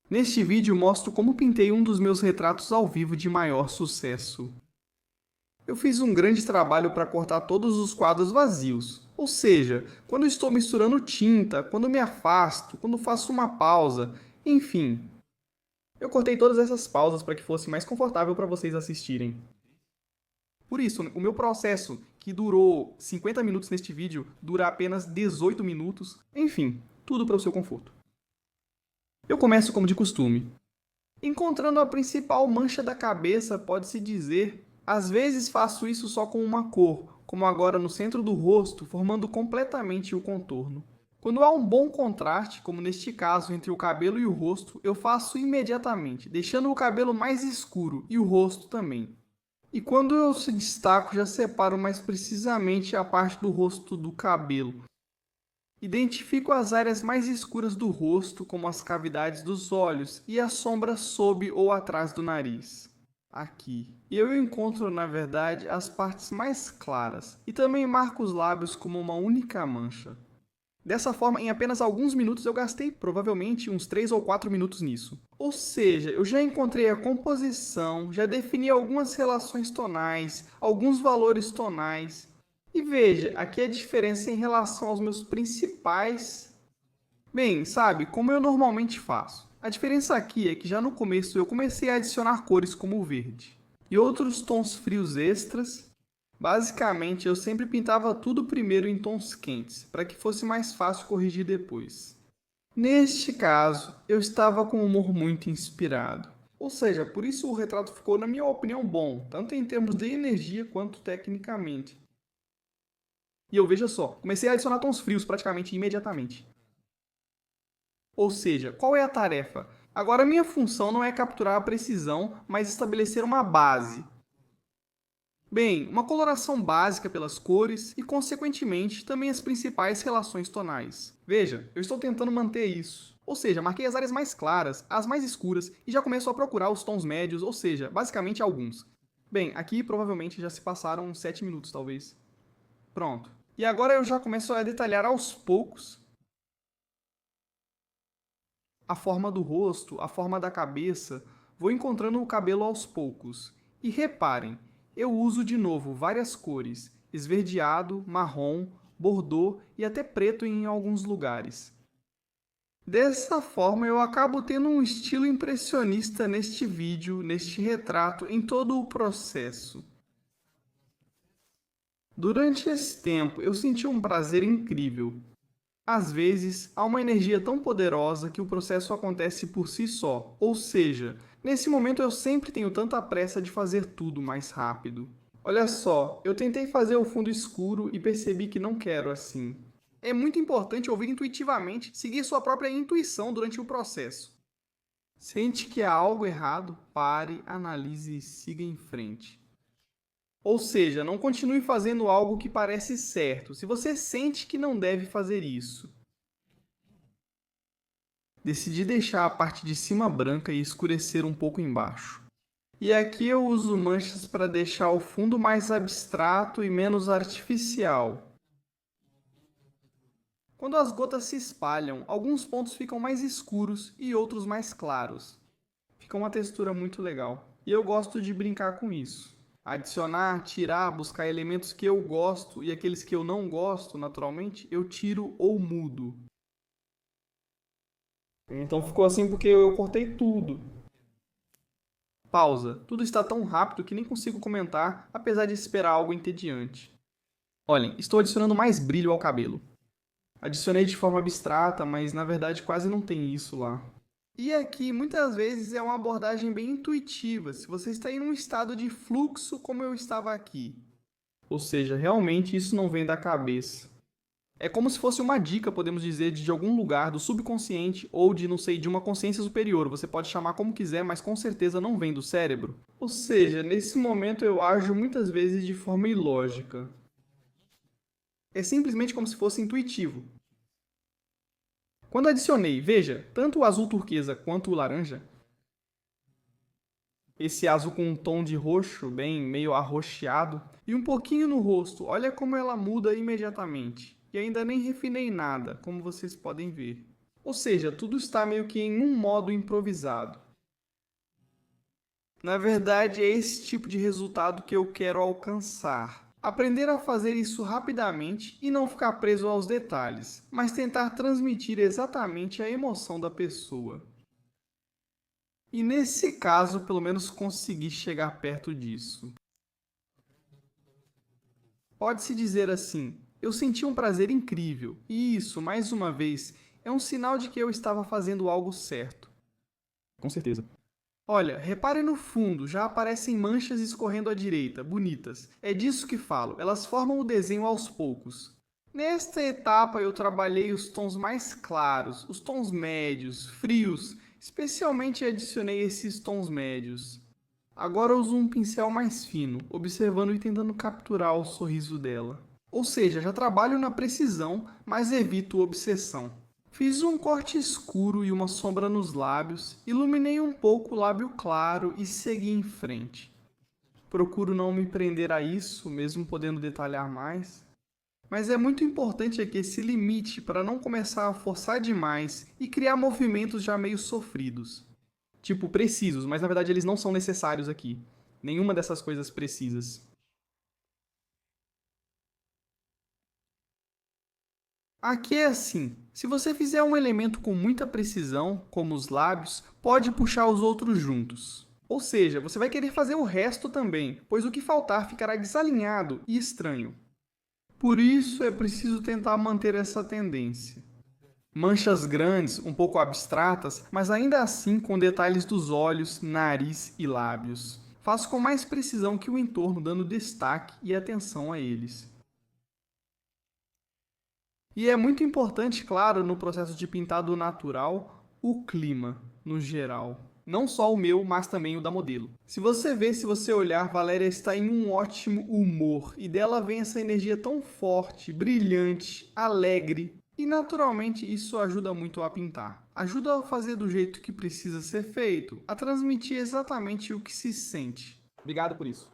Neste vídeo mostro como pintei um dos meus retratos ao vivo de maior sucesso. Eu fiz um grande trabalho para cortar todos os quadros vazios, ou seja, quando estou misturando tinta, quando me afasto, quando faço uma pausa, enfim. Eu cortei todas essas pausas para que fosse mais confortável para vocês assistirem. Por isso, o meu processo, que durou 50 minutos neste vídeo, dura apenas 18 minutos, enfim, tudo para o seu conforto. Eu começo como de costume, encontrando a principal mancha da cabeça, pode-se dizer. Às vezes faço isso só com uma cor, como agora no centro do rosto, formando completamente o contorno. Quando há um bom contraste, como neste caso entre o cabelo e o rosto, eu faço imediatamente, deixando o cabelo mais escuro e o rosto também. E quando eu se destaco, já separo mais precisamente a parte do rosto do cabelo. Identifico as áreas mais escuras do rosto, como as cavidades dos olhos e a sombra sob ou atrás do nariz. Aqui. E eu encontro, na verdade, as partes mais claras, e também marco os lábios como uma única mancha. Dessa forma, em apenas alguns minutos eu gastei provavelmente uns 3 ou 4 minutos nisso. Ou seja, eu já encontrei a composição, já defini algumas relações tonais, alguns valores tonais. E veja, aqui a diferença em relação aos meus principais. Bem, sabe, como eu normalmente faço. A diferença aqui é que já no começo eu comecei a adicionar cores como o verde e outros tons frios extras. Basicamente, eu sempre pintava tudo primeiro em tons quentes, para que fosse mais fácil corrigir depois. Neste caso, eu estava com um humor muito inspirado. Ou seja, por isso o retrato ficou, na minha opinião, bom, tanto em termos de energia quanto tecnicamente. E eu veja só, comecei a adicionar tons frios praticamente imediatamente. Ou seja, qual é a tarefa? Agora minha função não é capturar a precisão, mas estabelecer uma base. Bem, uma coloração básica pelas cores e, consequentemente, também as principais relações tonais. Veja, eu estou tentando manter isso. Ou seja, marquei as áreas mais claras, as mais escuras e já começo a procurar os tons médios, ou seja, basicamente alguns. Bem, aqui provavelmente já se passaram uns 7 minutos, talvez. Pronto. E agora eu já começo a detalhar aos poucos a forma do rosto, a forma da cabeça, vou encontrando o cabelo aos poucos. E reparem, eu uso de novo várias cores, esverdeado, marrom, bordô e até preto em alguns lugares. Dessa forma eu acabo tendo um estilo impressionista neste vídeo, neste retrato, em todo o processo. Durante esse tempo eu senti um prazer incrível. Às vezes, há uma energia tão poderosa que o processo acontece por si só, ou seja, nesse momento eu sempre tenho tanta pressa de fazer tudo mais rápido. Olha só, eu tentei fazer o fundo escuro e percebi que não quero assim. É muito importante ouvir intuitivamente, seguir sua própria intuição durante o processo. Sente que há algo errado, pare, analise e siga em frente. Ou seja, não continue fazendo algo que parece certo, se você sente que não deve fazer isso. Decidi deixar a parte de cima branca e escurecer um pouco embaixo. E aqui eu uso manchas para deixar o fundo mais abstrato e menos artificial. Quando as gotas se espalham, alguns pontos ficam mais escuros e outros mais claros. Fica uma textura muito legal. E eu gosto de brincar com isso. Adicionar, tirar, buscar elementos que eu gosto e aqueles que eu não gosto, naturalmente, eu tiro ou mudo. Então ficou assim porque eu cortei tudo. Pausa. Tudo está tão rápido que nem consigo comentar, apesar de esperar algo entediante. Olhem, estou adicionando mais brilho ao cabelo. Adicionei de forma abstrata, mas na verdade quase não tem isso lá. E aqui, muitas vezes, é uma abordagem bem intuitiva, se você está em um estado de fluxo como eu estava aqui. Ou seja, realmente isso não vem da cabeça. É como se fosse uma dica, podemos dizer, de algum lugar do subconsciente ou de, não sei, de uma consciência superior. Você pode chamar como quiser, mas com certeza não vem do cérebro. Ou seja, nesse momento eu ajo muitas vezes de forma ilógica. É simplesmente como se fosse intuitivo. Quando adicionei, veja, tanto o azul turquesa quanto o laranja, esse azul com um tom de roxo, bem meio arroxeado, e um pouquinho no rosto, olha como ela muda imediatamente. E ainda nem refinei nada, como vocês podem ver. Ou seja, tudo está meio que em um modo improvisado. Na verdade, é esse tipo de resultado que eu quero alcançar. Aprender a fazer isso rapidamente e não ficar preso aos detalhes, mas tentar transmitir exatamente a emoção da pessoa. E nesse caso, pelo menos consegui chegar perto disso. Pode-se dizer assim, eu senti um prazer incrível, e isso, mais uma vez, é um sinal de que eu estava fazendo algo certo. Com certeza. Olha, repare no fundo, já aparecem manchas escorrendo à direita, bonitas. É disso que falo, elas formam o desenho aos poucos. Nesta etapa eu trabalhei os tons mais claros, os tons médios, frios, especialmente adicionei esses tons médios. Agora uso um pincel mais fino, observando e tentando capturar o sorriso dela. Ou seja, já trabalho na precisão, mas evito obsessão. Fiz um corte escuro e uma sombra nos lábios, iluminei um pouco o lábio claro e segui em frente. Procuro não me prender a isso, mesmo podendo detalhar mais. Mas é muito importante aqui esse limite para não começar a forçar demais e criar movimentos já meio sofridos. Tipo, precisos, mas na verdade eles não são necessários aqui. Nenhuma dessas coisas precisas. Aqui é assim, se você fizer um elemento com muita precisão, como os lábios, pode puxar os outros juntos. Ou seja, você vai querer fazer o resto também, pois o que faltar ficará desalinhado e estranho. Por isso é preciso tentar manter essa tendência. Manchas grandes, um pouco abstratas, mas ainda assim com detalhes dos olhos, nariz e lábios. Faço com mais precisão que o entorno, dando destaque e atenção a eles. E é muito importante, claro, no processo de pintado natural, o clima, no geral. Não só o meu, mas também o da modelo. Se você olhar, Valéria está em um ótimo humor e dela vem essa energia tão forte, brilhante, alegre. E naturalmente isso ajuda muito a pintar. Ajuda a fazer do jeito que precisa ser feito, a transmitir exatamente o que se sente. Obrigado por isso.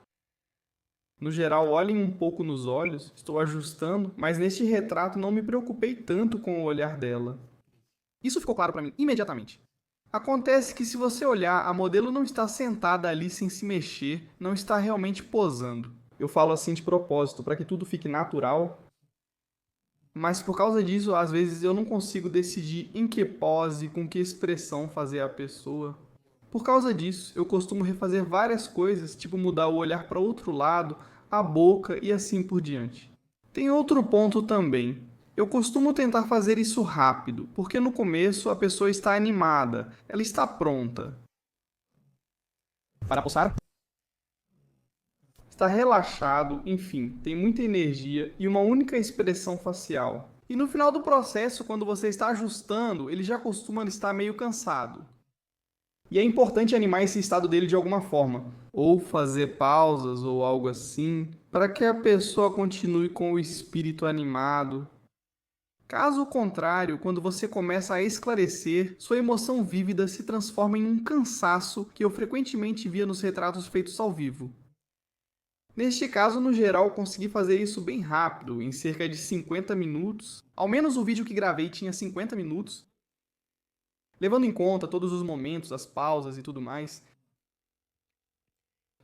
No geral, olhem um pouco nos olhos, estou ajustando, mas neste retrato não me preocupei tanto com o olhar dela. Isso ficou claro para mim imediatamente. Acontece que se você olhar, a modelo não está sentada ali sem se mexer, não está realmente posando. Eu falo assim de propósito, para que tudo fique natural. Mas por causa disso, às vezes eu não consigo decidir em que pose, com que expressão fazer a pessoa. Por causa disso, eu costumo refazer várias coisas, tipo mudar o olhar para outro lado, a boca e assim por diante. Tem outro ponto também. Eu costumo tentar fazer isso rápido, porque no começo a pessoa está animada, ela está pronta. Para pulsar? Está relaxado, enfim, tem muita energia e uma única expressão facial. E no final do processo, quando você está ajustando, ele já costuma estar meio cansado. E é importante animar esse estado dele de alguma forma, ou fazer pausas ou algo assim, para que a pessoa continue com o espírito animado. Caso contrário, quando você começa a esclarecer, sua emoção vívida se transforma em um cansaço que eu frequentemente via nos retratos feitos ao vivo. Neste caso, no geral, consegui fazer isso bem rápido, em cerca de 50 minutos. Ao menos o vídeo que gravei tinha 50 minutos, levando em conta todos os momentos, as pausas e tudo mais.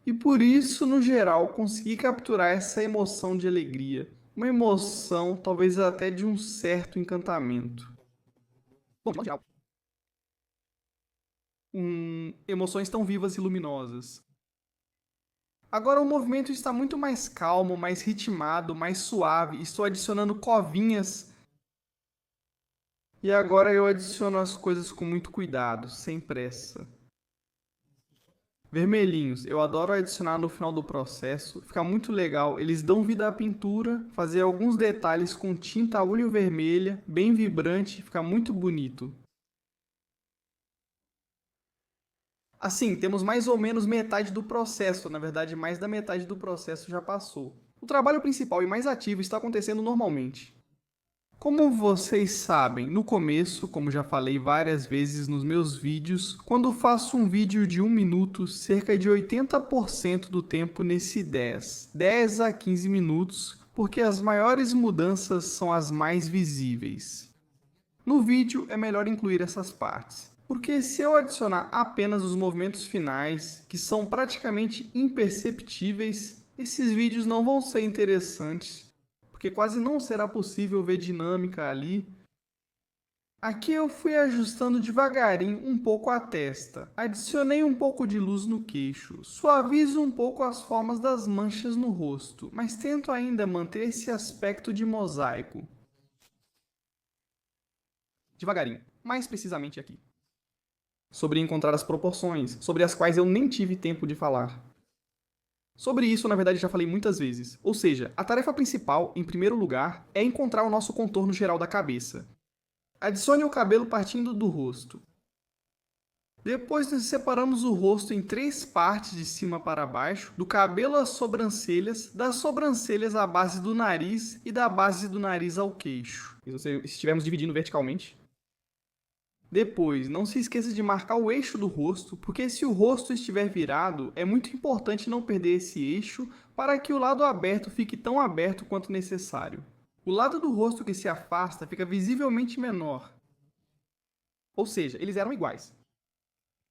E por isso, no geral, consegui capturar essa emoção de alegria. Uma emoção, talvez até de um certo encantamento. Bom, de modo geral. Emoções tão vivas e luminosas. Agora o movimento está muito mais calmo, mais ritmado, mais suave. Estou adicionando covinhas. E agora eu adiciono as coisas com muito cuidado, sem pressa. Vermelhinhos, eu adoro adicionar no final do processo, fica muito legal. Eles dão vida à pintura, fazer alguns detalhes com tinta a óleo vermelha, bem vibrante, fica muito bonito. Assim, temos mais ou menos metade do processo, na verdade mais da metade do processo já passou. O trabalho principal e mais ativo está acontecendo normalmente. Como vocês sabem, no começo, como já falei várias vezes nos meus vídeos, quando faço um vídeo de 1 minuto, cerca de 80% do tempo nesse 10 a 15 minutos, porque as maiores mudanças são as mais visíveis. No vídeo é melhor incluir essas partes, porque se eu adicionar apenas os movimentos finais, que são praticamente imperceptíveis, esses vídeos não vão ser interessantes, porque quase não será possível ver dinâmica ali. Aqui eu fui ajustando devagarinho um pouco a testa, adicionei um pouco de luz no queixo, suavizo um pouco as formas das manchas no rosto, mas tento ainda manter esse aspecto de mosaico. Devagarinho, mais precisamente aqui. Sobre encontrar as proporções, sobre as quais eu nem tive tempo de falar. Sobre isso, na verdade, já falei muitas vezes. Ou seja, a tarefa principal, em primeiro lugar, é encontrar o nosso contorno geral da cabeça. Adicione o cabelo partindo do rosto. Depois nós separamos o rosto em 3 partes de cima para baixo, do cabelo às sobrancelhas, das sobrancelhas à base do nariz e da base do nariz ao queixo. E se estivermos dividindo verticalmente. Depois, não se esqueça de marcar o eixo do rosto, porque se o rosto estiver virado, é muito importante não perder esse eixo para que o lado aberto fique tão aberto quanto necessário. O lado do rosto que se afasta fica visivelmente menor. Ou seja, eles eram iguais.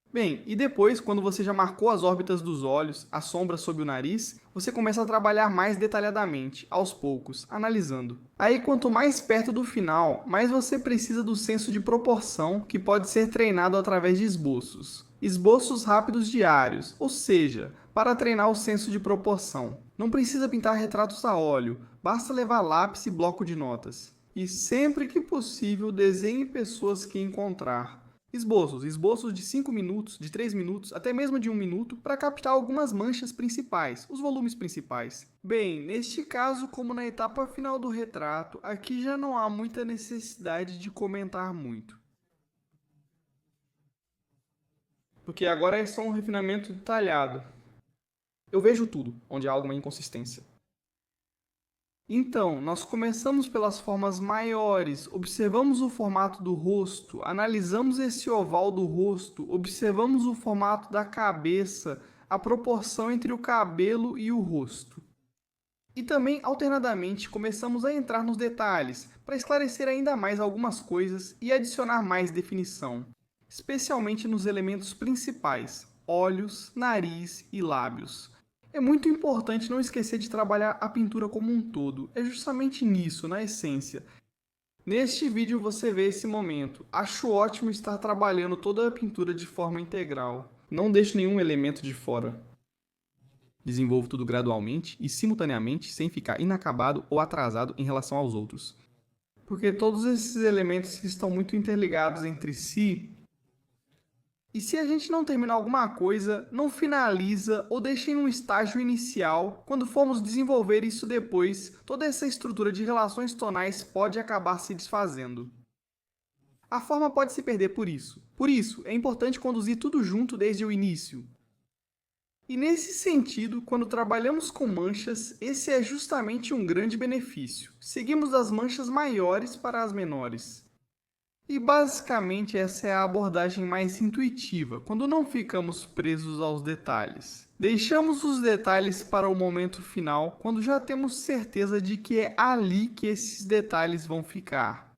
Bem, e depois, quando você já marcou as órbitas dos olhos, a sombra sob o nariz, você começa a trabalhar mais detalhadamente, aos poucos, analisando. Aí, quanto mais perto do final, mais você precisa do senso de proporção, que pode ser treinado através de esboços. Esboços rápidos diários, ou seja, para treinar o senso de proporção. Não precisa pintar retratos a óleo, basta levar lápis e bloco de notas. E sempre que possível, desenhe pessoas que encontrar. Esboços de 5 minutos, de 3 minutos, até mesmo de 1 minuto, para captar algumas manchas principais, os volumes principais. Bem, neste caso, como na etapa final do retrato, aqui já não há muita necessidade de comentar muito. Porque agora é só um refinamento detalhado. Eu vejo tudo, onde há alguma inconsistência. Então, nós começamos pelas formas maiores, observamos o formato do rosto, analisamos esse oval do rosto, observamos o formato da cabeça, a proporção entre o cabelo e o rosto. E também, alternadamente, começamos a entrar nos detalhes, para esclarecer ainda mais algumas coisas e adicionar mais definição, especialmente nos elementos principais, olhos, nariz e lábios. É muito importante não esquecer de trabalhar a pintura como um todo, é justamente nisso, na essência. Neste vídeo você vê esse momento, acho ótimo estar trabalhando toda a pintura de forma integral. Não deixo nenhum elemento de fora. Desenvolvo tudo gradualmente e simultaneamente, sem ficar inacabado ou atrasado em relação aos outros. Porque todos esses elementos estão muito interligados entre si. E se a gente não terminar alguma coisa, não finaliza ou deixa em um estágio inicial, quando formos desenvolver isso depois, toda essa estrutura de relações tonais pode acabar se desfazendo. A forma pode se perder por isso. Por isso, é importante conduzir tudo junto desde o início. E nesse sentido, quando trabalhamos com manchas, esse é justamente um grande benefício. Seguimos das manchas maiores para as menores. E basicamente essa é a abordagem mais intuitiva, quando não ficamos presos aos detalhes. Deixamos os detalhes para o momento final, quando já temos certeza de que é ali que esses detalhes vão ficar.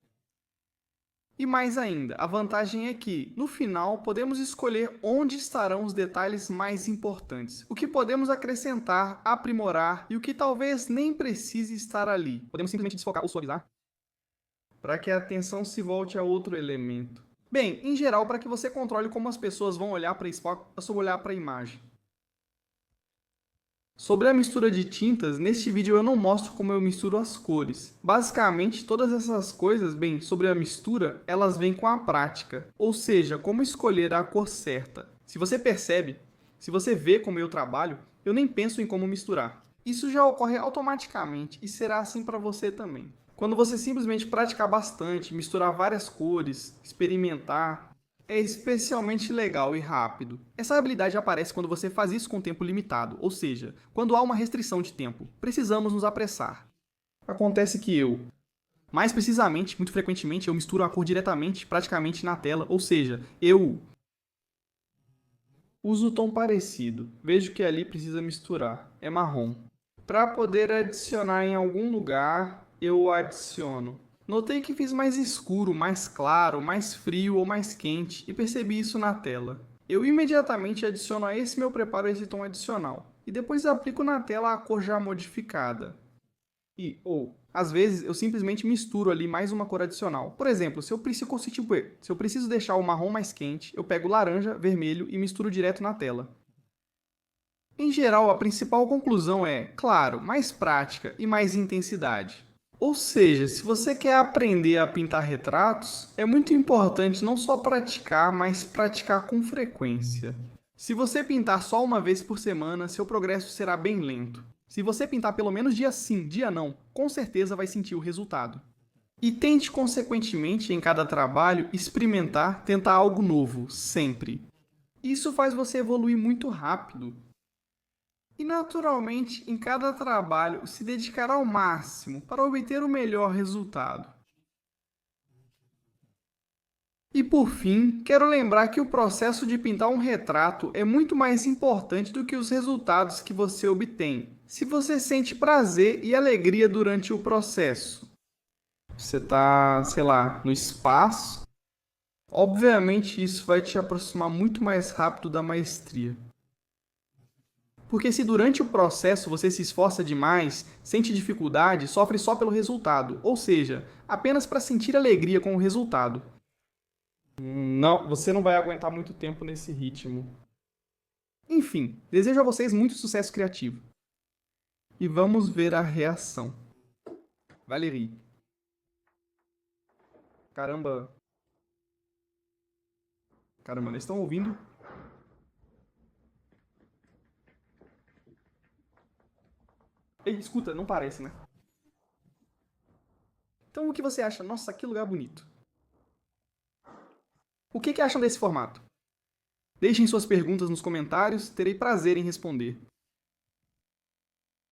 E mais ainda, a vantagem é que, no final, podemos escolher onde estarão os detalhes mais importantes, o que podemos acrescentar, aprimorar e o que talvez nem precise estar ali. Podemos simplesmente desfocar ou suavizar, para que a atenção se volte a outro elemento. Bem, em geral, para que você controle como as pessoas vão olhar para isso ou olhar para a imagem. Sobre a mistura de tintas, neste vídeo eu não mostro como eu misturo as cores. Basicamente, todas essas coisas, bem, sobre a mistura, elas vêm com a prática. Ou seja, como escolher a cor certa. Se você percebe, se você vê como eu trabalho, eu nem penso em como misturar. Isso já ocorre automaticamente e será assim para você também. Quando você simplesmente praticar bastante, misturar várias cores, experimentar, é especialmente legal e rápido. Essa habilidade aparece quando você faz isso com tempo limitado, ou seja, quando há uma restrição de tempo. Precisamos nos apressar. Acontece que mais precisamente, muito frequentemente, eu misturo a cor diretamente, praticamente na tela, ou seja, eu uso tom parecido. Vejo que ali precisa misturar. É marrom. Para poder adicionar em algum lugar, eu adiciono. Notei que fiz mais escuro, mais claro, mais frio ou mais quente e percebi isso na tela. Eu imediatamente adiciono a esse meu preparo esse tom adicional e depois aplico na tela a cor já modificada. Às vezes, eu simplesmente misturo ali mais uma cor adicional. Por exemplo, se eu preciso deixar o marrom mais quente, eu pego laranja, vermelho e misturo direto na tela. Em geral, a principal conclusão é, claro, mais prática e mais intensidade. Ou seja, se você quer aprender a pintar retratos, é muito importante não só praticar, mas praticar com frequência. Se você pintar só uma vez por semana, seu progresso será bem lento. Se você pintar pelo menos dia sim, dia não, com certeza vai sentir o resultado. E tente, consequentemente, em cada trabalho, experimentar, tentar algo novo, sempre. Isso faz você evoluir muito rápido. E, naturalmente, em cada trabalho, se dedicar ao máximo para obter o melhor resultado. E por fim, quero lembrar que o processo de pintar um retrato é muito mais importante do que os resultados que você obtém. Se você sente prazer e alegria durante o processo, você está, sei lá, no espaço, obviamente isso vai te aproximar muito mais rápido da maestria. Porque se durante o processo você se esforça demais, sente dificuldade, sofre só pelo resultado, ou seja, apenas para sentir alegria com o resultado. Não, você não vai aguentar muito tempo nesse ritmo. Enfim, desejo a vocês muito sucesso criativo. E vamos ver a reação. Valérie. Caramba. Caramba, eles estão ouvindo? Ei, escuta, não parece, né? Então o que você acha? Nossa, que lugar bonito. O que acham desse formato? Deixem suas perguntas nos comentários, terei prazer em responder.